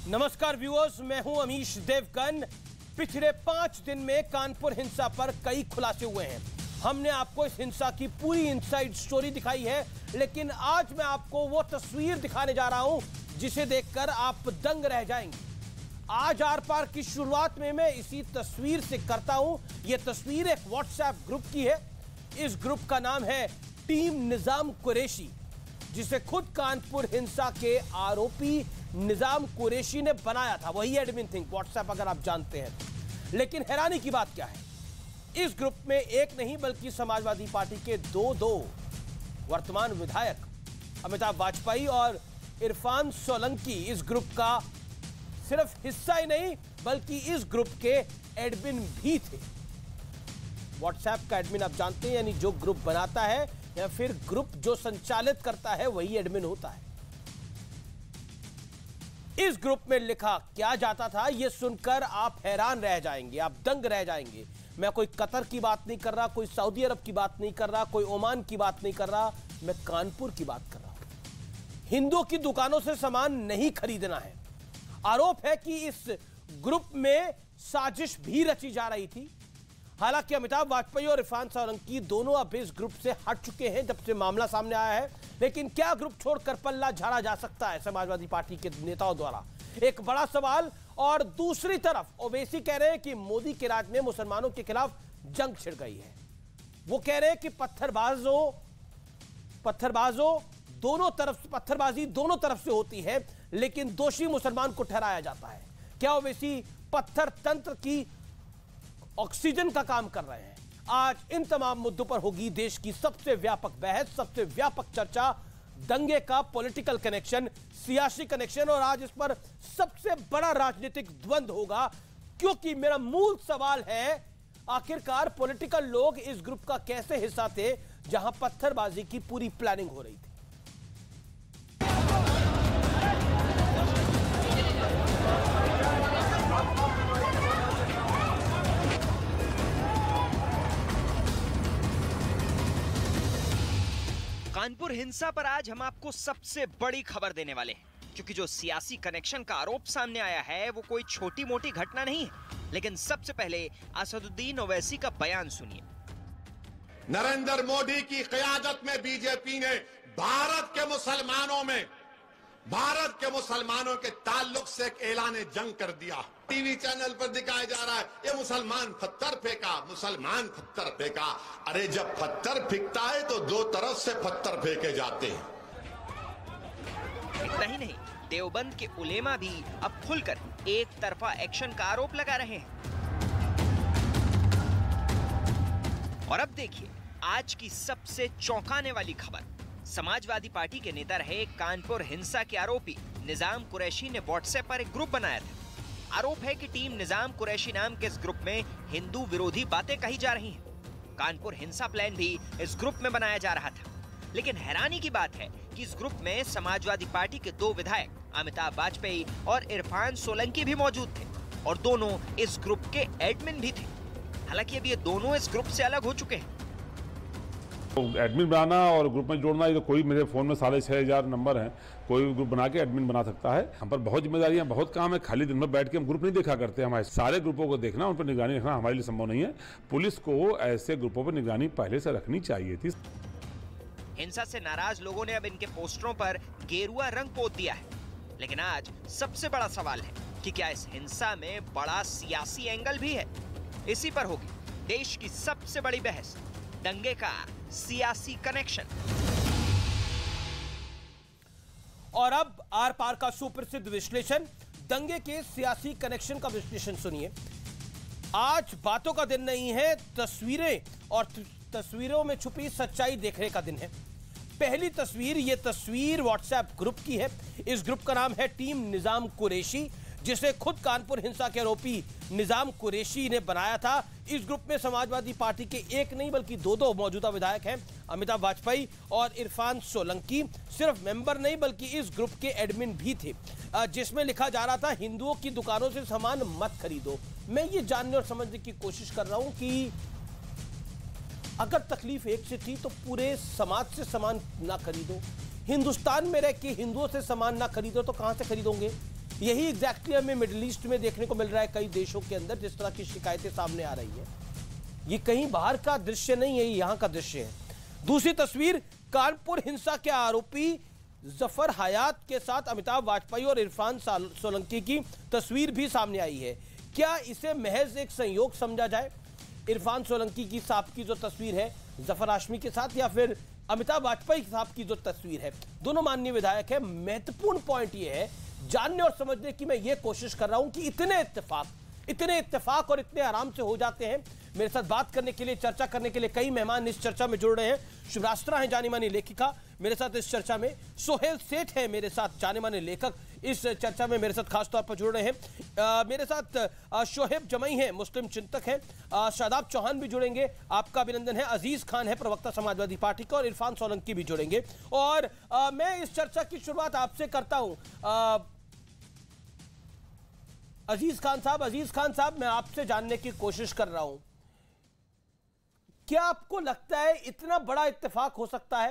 नमस्कार व्यूअर्स, मैं हूं अमीश देवगन। पिछले 5 दिन में कानपुर हिंसा पर कई खुलासे हुए हैं। हमने आपको इस हिंसा की पूरी इनसाइड स्टोरी दिखाई है, लेकिन आज मैं आपको वो तस्वीर दिखाने जा रहा हूं जिसे देखकर आप दंग रह जाएंगे। आज आर पार की शुरुआत में मैं इसी तस्वीर से करता हूं। यह तस्वीर एक व्हाट्सएप ग्रुप की है। इस ग्रुप का नाम है टीम निजाम कुरैशी, जिसे खुद कानपुर हिंसा के आरोपी निजाम कुरैशी ने बनाया था। वही एडमिन थिंक व्हाट्सएप, अगर आप जानते हैं। लेकिन हैरानी की बात क्या है, इस ग्रुप में एक नहीं बल्कि समाजवादी पार्टी के दो वर्तमान विधायक अमिताभ वाजपेयी और इरफान सोलंकी इस ग्रुप का सिर्फ हिस्सा ही नहीं बल्कि इस ग्रुप के एडमिन भी थे। व्हाट्सएप का एडमिन आप जानते हैं, यानी जो ग्रुप बनाता है या फिर ग्रुप जो संचालित करता है वही एडमिन होता है। इस ग्रुप में लिखा क्या जाता था यह सुनकर आप हैरान रह जाएंगे, आप दंग रह जाएंगे। मैं कोई कतर की बात नहीं कर रहा, कोई सऊदी अरब की बात नहीं कर रहा, कोई ओमान की बात नहीं कर रहा, मैं कानपुर की बात कर रहा हूं। हिंदुओं की दुकानों से सामान नहीं खरीदना है। आरोप है कि इस ग्रुप में साजिश भी रची जा रही थी। हालांकि अमिताभ वाजपेयी और इरफान सोलंकी दोनों अब इस ग्रुप से हट चुके हैं जब से मामला सामने आया है, लेकिन क्या ग्रुप छोड़कर पल्ला झाड़ा जा सकता है समाजवादी पार्टी के नेताओं द्वारा? एक बड़ा सवाल। और दूसरी तरफ ओवैसी कह रहे हैं कि मोदी के राज में मुसलमानों के खिलाफ जंग छिड़ गई है। वो कह रहे हैं कि पत्थरबाजी दोनों तरफ से होती है, लेकिन दोषी मुसलमान को ठहराया जाता है। क्या ओवैसी पत्थर तंत्र की ऑक्सीजन का काम कर रहे हैं? आज इन तमाम मुद्दों पर होगी देश की सबसे व्यापक बहस, सबसे व्यापक चर्चा। दंगे का पॉलिटिकल कनेक्शन, सियासी कनेक्शन, और आज इस पर सबसे बड़ा राजनीतिक द्वंद्व होगा। क्योंकि मेरा मूल सवाल है, आखिरकार पॉलिटिकल लोग इस ग्रुप का कैसे हिस्सा थे जहां पत्थरबाजी की पूरी प्लानिंग हो रही थी? कानपुर हिंसा पर आज हम आपको सबसे बड़ी खबर देने वाले हैं, क्योंकि जो सियासी कनेक्शन का आरोप सामने आया है वो कोई छोटी मोटी घटना नहीं है। लेकिन सबसे पहले असदुद्दीन ओवैसी का बयान सुनिए। नरेंद्र मोदी की क़यादत में बीजेपी ने भारत के मुसलमानों के ताल्लुक से एक ऐलान जंग कर दिया। टीवी चैनल पर दिखाया जा रहा है ये मुसलमान पत्थर फेंका। अरे जब पत्थर फेंकता है तो दो तरफ से पत्थर फेंके जाते हैं। इतना ही नहीं, देवबंद के उलेमा भी अब खुलकर एक तरफा एक्शन का आरोप लगा रहे हैं। और अब देखिए आज की सबसे चौंकाने वाली खबर। समाजवादी पार्टी के नेता रहे कानपुर हिंसा के आरोपी निजाम कुरैशी ने व्हाट्सएप पर एक ग्रुप बनाया था। आरोप है कि टीम निजाम कुरैशी नाम के इस ग्रुप में हिंदू विरोधी बातें कही जा रही हैं। कानपुर हिंसा प्लान भी इस ग्रुप में बनाया जा रहा था। लेकिन हैरानी की बात है कि इस ग्रुप में समाजवादी पार्टी के 2 विधायक अमिताभ वाजपेयी और इरफान सोलंकी भी मौजूद थे, और दोनों इस ग्रुप के एडमिन भी थे। हालांकि अब ये दोनों इस ग्रुप से अलग हो चुके हैं। तो एडमिन बनाना और ग्रुप में जोड़ना, ये तो कोई मेरे फ़ोन में 6,500 नंबर हैं, कोई ग्रुप बना के एडमिन बना सकता है। हम पर बहुत जिम्मेदारियां, बहुत काम है। खाली दिन में बैठ के हम ग्रुप नहीं देखा करते। हमारे सारे ग्रुपों को देखना, उन पर निगरानी रखना हमारे लिए संभव नहीं है। पुलिस को ऐसे ग्रुपों पर निगरानी पहले से रखनी चाहिए थी। हिंसा से नाराज लोगों ने अब इनके पोस्टरों पर गेरुआ रंग पोत दिया है। लेकिन आज सबसे बड़ा सवाल है कि क्या इस हिंसा में बड़ा सियासी एंगल भी है? इसी पर होगी देश की सबसे बड़ी बहस, दंगे का सियासी कनेक्शन। और अब आर पार का सुप्रसिद्ध विश्लेषण, दंगे के सियासी कनेक्शन का विश्लेषण सुनिए। आज बातों का दिन नहीं है, तस्वीरें और तस्वीरों में छुपी सच्चाई देखने का दिन है। पहली तस्वीर, यह तस्वीर व्हाट्सएप ग्रुप की है। इस ग्रुप का नाम है टीम निजाम कुरैशी, जिसे खुद कानपुर हिंसा के आरोपी निजाम कुरैशी ने बनाया था। इस ग्रुप में समाजवादी पार्टी के एक नहीं बल्कि 2 मौजूदा विधायक हैं, अमिताभ वाजपेयी और इरफान सोलंकी। सिर्फ मेंबर नहीं बल्कि इस ग्रुप के एडमिन भी थे, जिसमें लिखा जा रहा था हिंदुओं की दुकानों से सामान मत खरीदो। मैं ये जानने और समझने की कोशिश कर रहा हूं कि अगर तकलीफ एक से थी तो पूरे समाज से सामान ना खरीदो। हिंदुस्तान में रह के हिंदुओं से सामान ना खरीदो तो कहां से खरीदोगे? यही एग्जैक्टली हमें मिडिल ईस्ट में देखने को मिल रहा है, कई देशों के अंदर जिस तरह की शिकायतें सामने आ रही है। ये कहीं बाहर का दृश्य नहीं है, यहां का दृश्य है। दूसरी तस्वीर, कानपुर हिंसा के आरोपी जफर हयात के साथ अमिताभ वाजपेयी और इरफान सोलंकी की तस्वीर भी सामने आई है। क्या इसे महज एक संयोग समझा जाए? इरफान सोलंकी की साहब की जो तस्वीर है जफर हाशमी के साथ, या फिर अमिताभ वाजपेयी साहब की जो तस्वीर है, दोनों माननीय विधायक है। महत्वपूर्ण पॉइंट यह है जानने और समझने की मैं ये कोशिश कर रहा हूं कि इतने इत्तेफाक और इतने आराम से हो जाते हैं। मेरे साथ बात करने के लिए, चर्चा करने के लिए कई मेहमान इस चर्चा में जुड़ रहे हैं। शुभरास्त्रा हैं जानी मानी लेखिका मेरे साथ इस चर्चा में, सोहेल सेठ है मेरे साथ जाने माने लेखक इस चर्चा में मेरे साथ खासतौर पर जुड़ रहे हैं। मेरे साथ शोहेब जमई हैं, मुस्लिम चिंतक हैं। शादाब चौहान भी जुड़ेंगे, आपका अभिनंदन है। अजीज खान है, प्रवक्ता समाजवादी पार्टी का, और इरफान सोलंकी भी जुड़ेंगे। और मैं इस चर्चा की शुरुआत आपसे करता हूं। अजीज खान साहब, मैं आपसे जानने की कोशिश कर रहा हूं, क्या आपको लगता है इतना बड़ा इत्तेफाक हो सकता है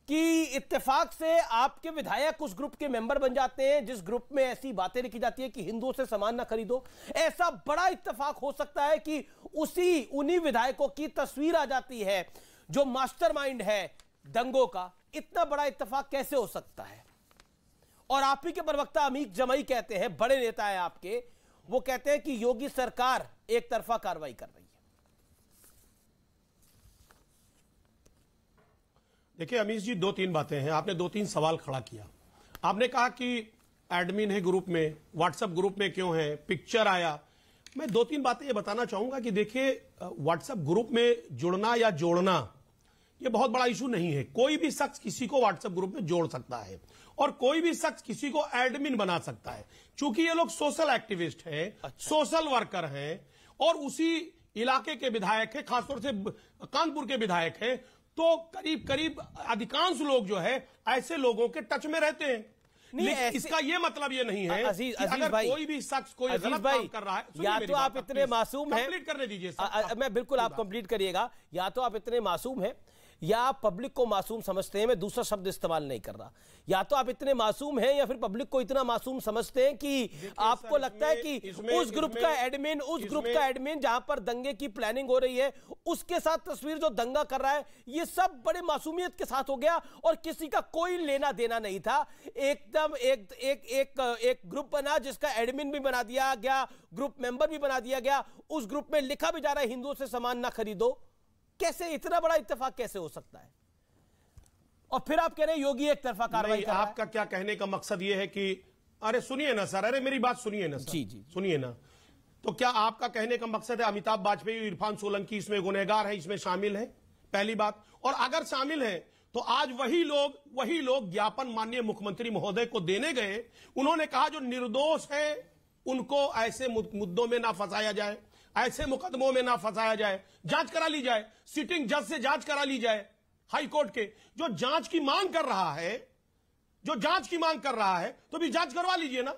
कि इत्तेफाक से आपके विधायक उस ग्रुप के मेंबर बन जाते हैं जिस ग्रुप में ऐसी बातें लिखी जाती है कि हिंदुओं से सामान ना खरीदो? ऐसा बड़ा इत्तेफाक हो सकता है कि उन्हीं विधायकों की तस्वीर आ जाती है जो मास्टरमाइंड है दंगों का? इतना बड़ा इत्तेफाक कैसे हो सकता है? और आप ही के प्रवक्ता अमीर जमई कहते हैं, बड़े नेता है आपके, वो कहते हैं कि योगी सरकार एक तरफा कार्रवाई कर रही है। देखिए अमीश जी, दो तीन बातें हैं। आपने दो तीन सवाल खड़ा किया। आपने कहा कि एडमिन है ग्रुप में, व्हाट्सएप ग्रुप में क्यों है, पिक्चर आया। मैं दो तीन बातें ये बताना चाहूंगा कि देखिए, व्हाट्सएप ग्रुप में जुड़ना या जोड़ना ये बहुत बड़ा इशू नहीं है। कोई भी शख्स किसी को व्हाट्सएप ग्रुप में जोड़ सकता है और कोई भी शख्स किसी को एडमिन बना सकता है। चूंकि ये लोग सोशल एक्टिविस्ट हैं, सोशल वर्कर हैं और उसी इलाके के विधायक है, खासतौर से कानपुर के विधायक है, तो करीब करीब अधिकांश लोग जो है ऐसे लोगों के टच में रहते हैं। लेकिन इसका ये मतलब ये नहीं है कि अगर कोई भी शख्स कोई गलत काम कर रहा है, या तो आप इतने मासूम हैं, कंप्लीट करने दीजिए। मैं बिल्कुल, आप कंप्लीट करिएगा। या तो आप इतने मासूम हैं या आप पब्लिक को मासूम समझते हैं। मैं दूसरा शब्द इस्तेमाल नहीं कर रहा। या तो आप इतने मासूम हैं या फिर पब्लिक को इतना मासूम समझते हैं कि आपको लगता है कि उस ग्रुप का एडमिन जहां पर दंगे की प्लानिंग हो रही है उसके साथ तस्वीर जो दंगा कर रहा है, ये सब बड़े मासूमियत के साथ हो गया और किसी का कोई लेना देना नहीं था। एकदम एक ग्रुप बना जिसका एडमिन भी बना दिया गया, ग्रुप मेंबर भी बना दिया गया। उस ग्रुप में लिखा भी जा रहा है हिंदुओं से सामान ना खरीदो। कैसे इतना बड़ा इत्तेफाक कैसे हो सकता है? और फिर आप कह रहे हैं योगी एक तरफा कार्रवाई कर रहा है। आपका क्या कहने का मकसद यह है कि, अरे सुनिए ना सर, अरे मेरी बात सुनिए ना सर, जी सुनिए ना। तो क्या आपका कहने का मकसद है अमिताभ वाजपेयी, इरफान सोलंकी इसमें गुनहगार है, इसमें शामिल है? पहली बात। और अगर शामिल है तो आज वही लोग ज्ञापन माननीय मुख्यमंत्री महोदय को देने गए। उन्होंने कहा जो निर्दोष है उनको ऐसे मुद्दों में ना फंसाया जाए, ऐसे मुकदमों में ना फंसाया जाए, जांच करा ली जाए, सिटिंग जज से जांच करा ली जाए। हाई कोर्ट के जो जांच की मांग कर रहा है, तो भी जांच करवा लीजिए ना,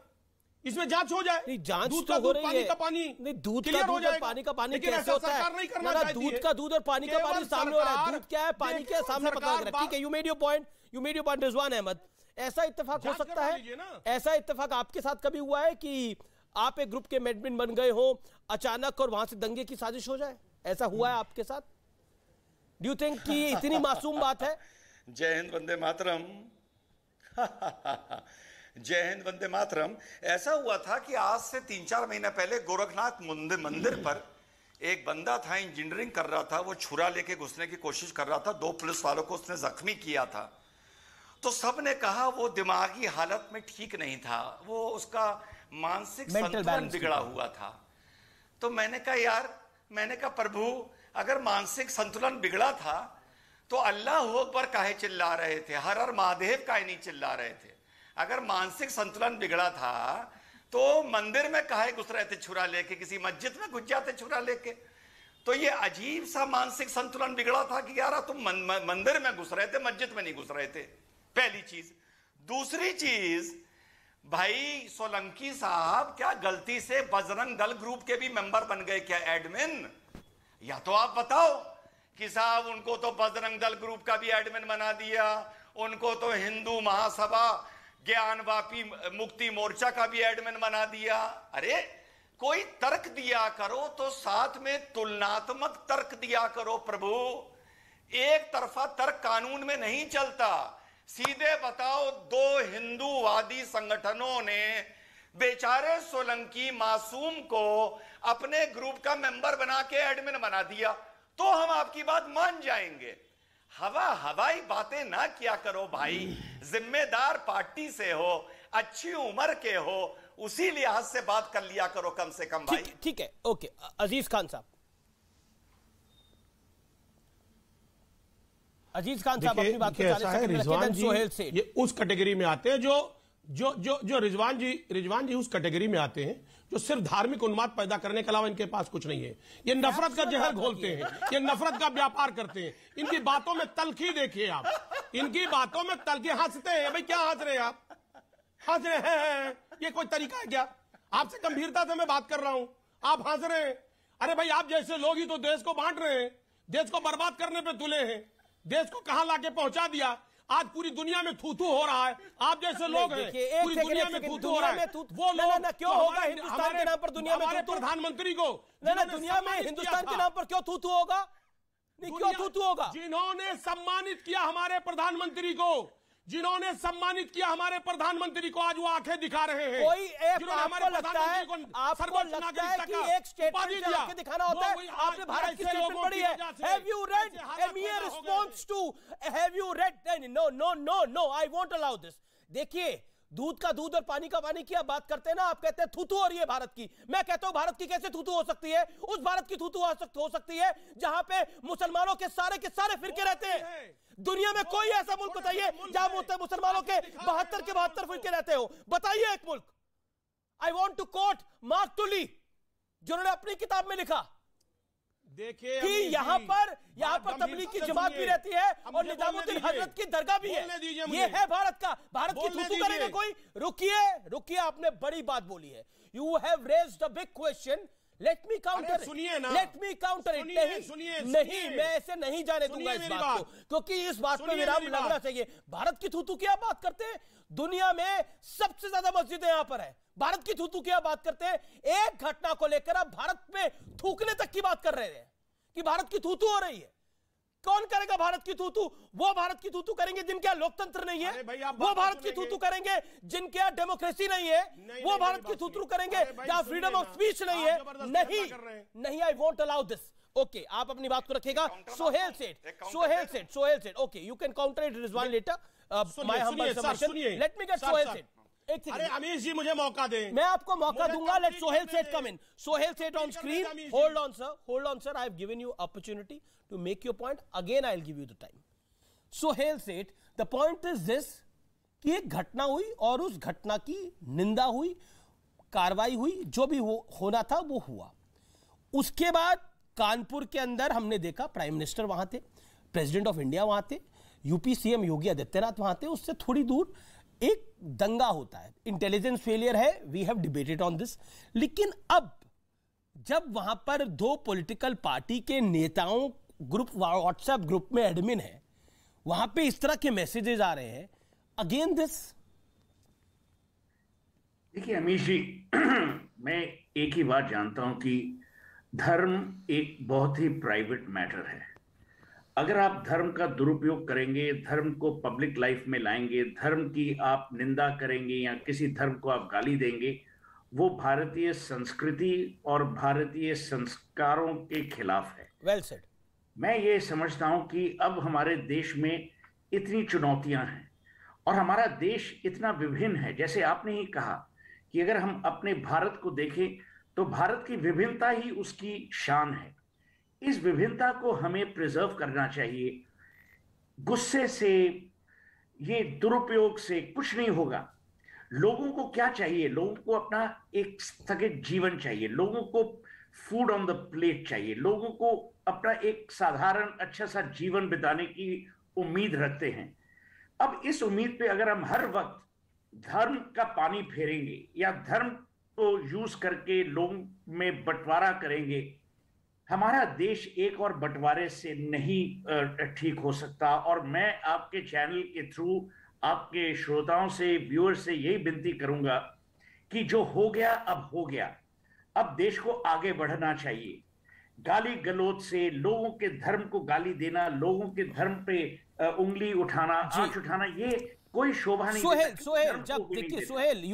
इसमें जांच हो जाए। जांच दूध तो का हो दूध, रही पानी है। का पानी, नहीं, दूध क्लियर का हो दूध और जाएगा। पानी का पानी लेकिन कैसे ऐसा होता है? सरकार नहीं करना चाहती दूध है। का दूध और पानी का पानी सामने हो रहा है। दूध क्या है, पानी क्या है, सामने पता लग रहा है। ठीक है, you made your point Rizwan Ahmed. ऐसा इत्तेफाक हो सकता है? ऐसा इत्तेफाक आपके साथ कभी हुआ है कि आप एक ग्रुप के एडमिन बन गए हो अचानक और वहां से दंगे की साजिश हो जाए? ऐसा हुआ है आपके साथ? डू यू थिंक कि इतनी मासूम बात है? जय हिंद वंदे मातरम। जय हिंद वंदे मातरम। ऐसा हुआ था कि आज से 3-4 महीने पहले गोरखनाथ मंदिर पर एक बंदा था, इंजीनियरिंग कर रहा था, वो छुरा लेके घुसने की कोशिश कर रहा था। 2 पुलिस वालों को उसने जख्मी किया था। तो सबने कहा वो दिमागी हालत में ठीक नहीं था, वो उसका मानसिक संतुलन बिगड़ा हुआ था। तो मैंने कहा प्रभु, अगर मानसिक संतुलन बिगड़ा था तो अल्लाह अकबर काहे चिल्ला रहे थे, हर हर महादेव काहे नहीं चिल्ला रहे थे? अगर मानसिक संतुलन बिगड़ा था तो मंदिर में काहे घुस रहे थे छुरा लेके, किसी मस्जिद में घुस जाते छुरा लेके? तो ये अजीब सा मानसिक संतुलन बिगड़ा था कि यार तुम मंदिर में घुस रहे थे, मस्जिद में नहीं घुस रहे थे। पहली चीज। दूसरी चीज, भाई सोलंकी साहब क्या गलती से बजरंग दल ग्रुप के भी मेंबर बन गए क्या, एडमिन? या तो आप बताओ कि साहब उनको तो बजरंग दल ग्रुप का भी एडमिन बना दिया, उनको तो हिंदू महासभा ज्ञानवापी मुक्ति मोर्चा का भी एडमिन बना दिया। अरे कोई तर्क दिया करो तो साथ में तुलनात्मक तर्क दिया करो प्रभु। एक तरफा तर्क कानून में नहीं चलता। सीधे बताओ, दो हिंदूवादी संगठनों ने बेचारे सोलंकी मासूम को अपने ग्रुप का मेंबर बना के एडमिन बना दिया, तो हम आपकी बात मान जाएंगे। हवाई बातें ना किया करो भाई। जिम्मेदार पार्टी से हो, अच्छी उम्र के हो, उसी लिहाज से बात कर लिया करो कम से कम भाई। ठीक है, ओके। अजीज खान साहब, अपनी बात को 40 सेकंड रखें। सोहेल से ये उस कैटेगरी में आते हैं जो रिजवान जी उस कैटेगरी में आते हैं जो सिर्फ धार्मिक उन्माद पैदा करने के अलावा इनके पास कुछ नहीं है। ये नफरत का जहर घोलते हैं, ये नफरत का व्यापार करते हैं। इनकी बातों में तलखी देखिए आप, इनकी बातों में तलखी। हंसते हैं भाई, क्या हंस रहे हैं आप? हंस रहे हैं, ये कोई तरीका है क्या? आपसे गंभीरता से मैं बात कर रहा हूं, आप हंस रहे हैं। अरे भाई, आप जैसे लोग ही तो देश को बांट रहे हैं, देश को बर्बाद करने पे तुले हैं, देश को कहां लाके पहुंचा दिया। आज पूरी दुनिया में थू-थू हो रहा है। आप जैसे लोग हैं, पूरी दुनिया में थू-थू हो रहा है। वो लोग क्यों होगा हिंदुस्तान के नाम पर दुनिया में? हमारे प्रधानमंत्री को दुनिया में हिंदुस्तान के नाम पर क्यों थू-थू होगा? क्यों थू-थू होगा? जिन्होंने सम्मानित किया हमारे प्रधानमंत्री को, जिन्होंने सम्मानित किया हमारे प्रधानमंत्री को, आज वो आंखें दिखा रहे हैं। कोई आपको लगता है कि एक स्टेटमेंट से आंखें दिखाना होता है? आपने भारत की स्टेटमेंट पढ़ी है? Have you read a mere response to? Have you read? No, I won't allow this. देखिए, दूध का दूध और पानी का पानी की आप बात करते हैं ना, आप कहते हैं थूथू हो रही है भारत की। मैं कहता हूं भारत की कैसे थूथू हो सकती है? उस भारत की थूथू हो सकती है जहां पे मुसलमानों के सारे फिरके रहते हैं। दुनिया में कोई ऐसा मुल्क बताइए जहां मुसलमानों के 72 के 72 फिरके रहते हो? बताइए एक मुल्क। I want to quote Mark Tully, जिन्होंने अपनी किताब में लिखा देखिए कि यहाँ पर तबलीग की जमात भी रहती है और निजामुद्दीन हजरत की दरगाह भी है। ये है भारत का। भारत की थूथू करेगा कोई? रुकिए, आपने बड़ी बात बोली है। You have raised a big question. Let me counter it. नहीं, मैं ऐसे नहीं जाने दूंगा इस बात को, क्योंकि इस बात पे विराम लगना चाहिए। भारत की थूथू की आप बात करते हैं? दुनिया में सबसे ज्यादा मस्जिदें यहां पर है। भारत की थूथू की आप बात करते हैं? एक घटना को लेकर आप भारत में थूकने तक की बात कर रहे हैं कि भारत की थूथू हो रही है। कौन करेगा भारत की थूथू? वो भारत की थूथू करेंगे जिनके यहाँ लोकतंत्र नहीं है। वो भारत की थूथू करेंगे जिनके यहाँ डेमोक्रेसी नहीं है। वो भारत की थूथू करेंगे जहां फ्रीडम ऑफ स्पीच नहीं है। नहीं, I won't allow this. Okay, आप अपनी बात को रखेगा। Sohail Seth, okay, you can counter it Rizwan later. My humble submission, let me get Sohail Seth. अरे अमीर जी, मुझे मौका दें। मैं आपको मौका दूंगा। लेट सोहेल सेठ कम इन। सोहेल सेठ on screen. Hold on sir, I have given you opportunity to make your point. Again, I'll give you the time. Sohail Seth, the point is this कि एक घटना हुई और उस घटना की निंदा हुई, कार्रवाई हुई, जो भी होना था वो हुआ। उसके बाद कानपुर के अंदर हमने देखा प्राइम मिनिस्टर वहां थे, प्रेसिडेंट ऑफ इंडिया वहां थे, यूपी सीएम योगी आदित्यनाथ वहां थे। उससे थोड़ी दूर एक दंगा होता है, इंटेलिजेंस फेलियर है। We have debated on this. लेकिन अब जब वहां पर दो पॉलिटिकल पार्टी के नेताओं ग्रुप, व्हाट्सएप ग्रुप में एडमिन है, वहां पे इस तरह के मैसेजेस आ रहे हैं, अगेन दिस। देखिए अमीश जी, मैं एक ही बात जानता हूं कि धर्म एक बहुत ही प्राइवेट मैटर है। अगर आप धर्म का दुरुपयोग करेंगे, धर्म को पब्लिक लाइफ में लाएंगे, धर्म की आप निंदा करेंगे या किसी धर्म को आप गाली देंगे, वो भारतीय संस्कृति और भारतीय संस्कारों के खिलाफ है। Well said. मैं ये समझता हूं कि अब हमारे देश में इतनी चुनौतियां हैं और हमारा देश इतना विभिन्न है। जैसे आपने ही कहा कि अगर हम अपने भारत को देखें तो भारत की विभिन्नता ही उसकी शान है। इस विभिन्नता को हमें प्रिजर्व करना चाहिए। गुस्से से, ये दुरुपयोग से कुछ नहीं होगा। लोगों को क्या चाहिए? लोगों को अपना एक स्थगित जीवन चाहिए, लोगों को फूड ऑन द प्लेट चाहिए, लोगों को अपना एक साधारण अच्छा सा जीवन बिताने की उम्मीद रखते हैं। अब इस उम्मीद पे अगर हम हर वक्त धर्म का पानी फेरेंगे या धर्म को यूज करके लोगों में बंटवारा करेंगे, हमारा देश एक और बंटवारे से नहीं ठीक हो सकता। और मैं आपके चैनल के थ्रू आपके श्रोताओं से, व्यूअर से यही विनती करूंगा कि जो हो गया अब हो गया, अब देश को आगे बढ़ना चाहिए। गाली गलौज से, लोगों के धर्म को गाली देना, लोगों के धर्म पे उंगली उठाना, आंच उठाना, ये कोई शोभा नहीं देता। सोहेल, जब देखिए सोहेल